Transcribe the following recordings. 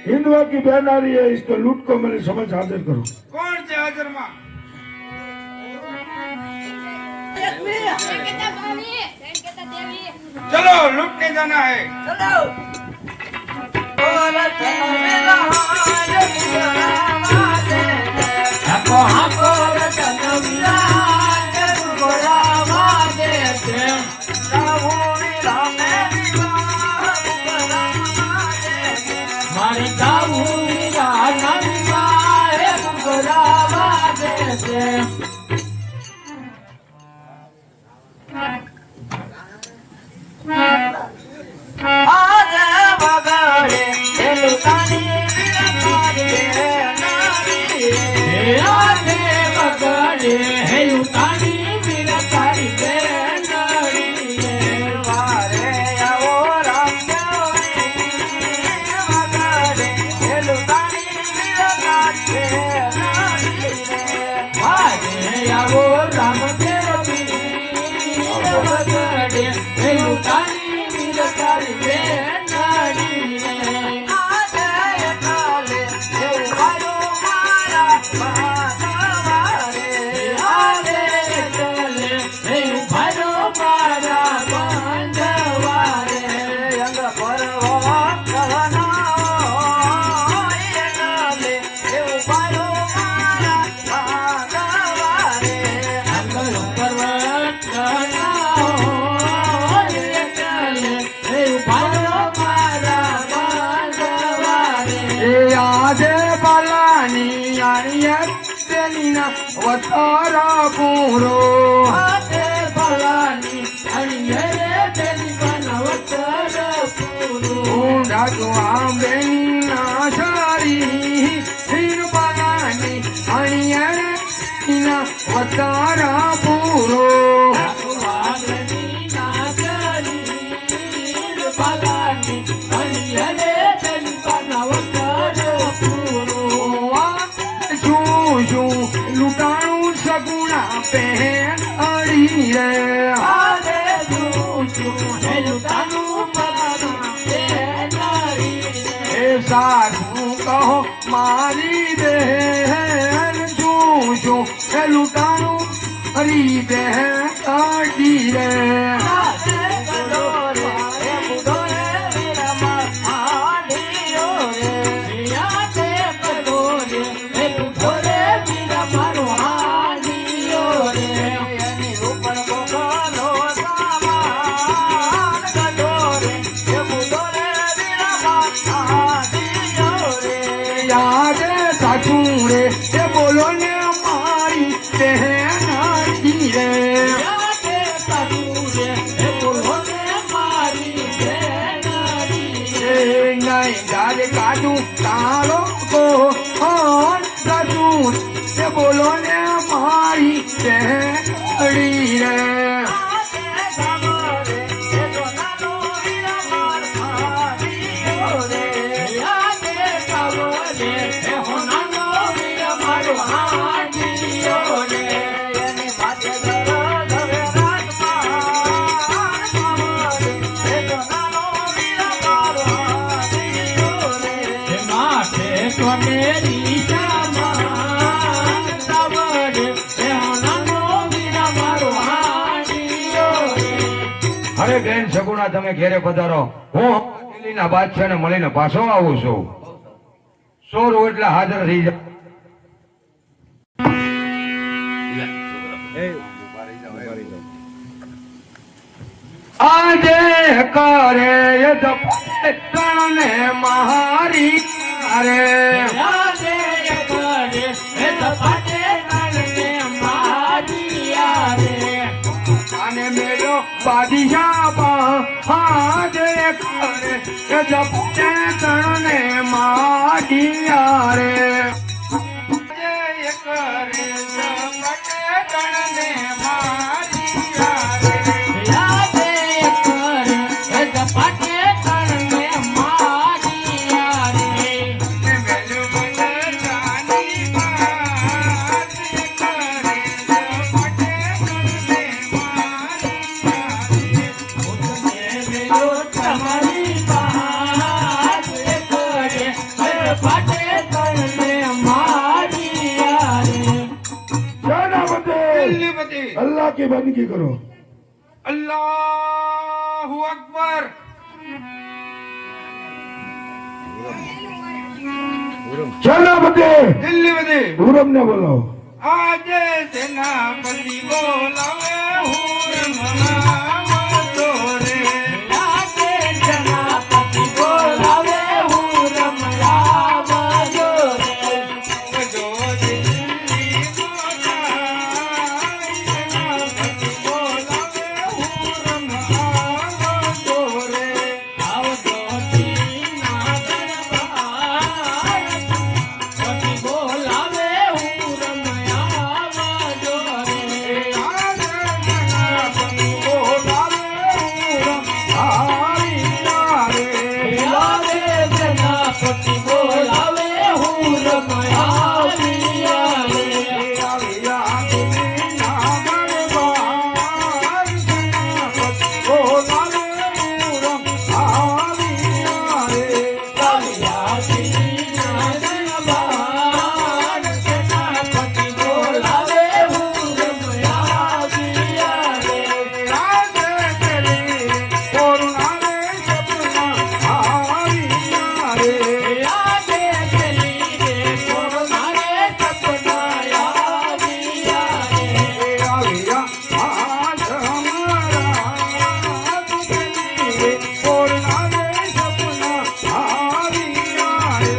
हिंदुआ की बहन आ रही है, इसको लूट को मेरे समझ हाजिर करो। कौन से हाजिर मां? चलो लूटने जाना है। चलो वतारा पूरो आते भलानी अनिये तेरी बनवतारा पूरो डाको आंबेनी नाशारी फिर भलानी अनिये तेरी वतारा पूरो डाको आंबेनी नाशारी फिर भलानी अनिये तेरी बनवतारा पूरो लुटाऊं सगुना पहन अड़ी रे आले है लुटाऊं सगुना पहन अड़ी रे सासू कहो मारी दे जू है लुटाऊं अड़ी दे अड़ी रे बोलो ने हमारी बहन रे नहीं डाल काटू तारो को और से बोलो ने हमारी बहन रे અરે બેન સગુણા તમે ઘેરે પધારો હું દિલ્હીના બાદશાહ ને મળીને પાછો આવું છું 100 રોટલા હાજર થઈ જાય આજે કરે તણને મહારી અરે આજે કરે તણને મહારી અરે અને મેરો બાદશાહ આજે કરે તણને મહારી અરે તમારી अल्लाह की बंदगी करो। અલ્લાહુ અકબર. સેનાપતિ દિલ્હીપતિ હુરમ ને બોલાવો। આજે સેનાપતિ બોલાવે હુરમ આવતો રે. આજે સેનાપતિ બોલાવે હુરમ આવતો રે. જો દિલ્હી સેનાપતિ બોલાવે હુરમ આવતો રે. આવતો દીના દરબાર પતિ બોલાવે હુરમ આવજો રે. આજે સેનાપતિ બોલાવે હુરમ આવ્યા રે. આજે સેનાપતિ બોલાવે હુરમ આવ્યા રે. આવ્યા દિલ્હીના દરબાર સેનાપતિ બોલાવે હુરમ આવ્યા રે. આવ્યા દિલ્હીના દરબાર સેનાપતિ બોલાવે હુરમ આવ્યા રે. આજે દિલ્હી કોરોનાને સપના આવ્યા રે. આજે દિલ્હી કોરોનાને સપના આવ્યા રે.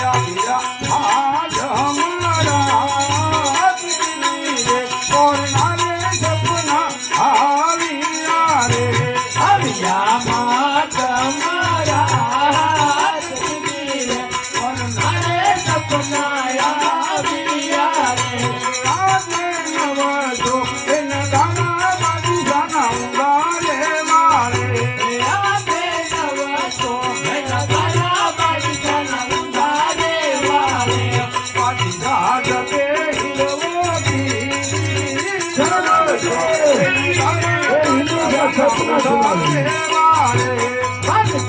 આવ્યા આજ અમારા દિલ્હી કોરોનાને સપના આવ્યા રે. આવ્યા માત અમારા દિલ્હીને કોરોનાને સપના આવ્યા રે. पागल हो गई है।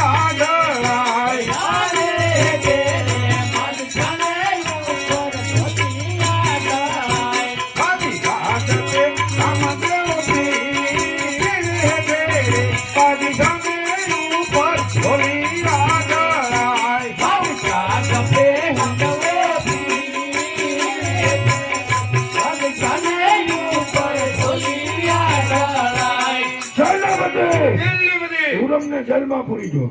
આગળાય. કાળી ઘાટ તે કામદેવથી રે. કાળી ગામે ઉપર ઢોલી આગળાય. ચાલ બધે દિલ્હી બધી ઉરમને જેલમાં પૂરી જો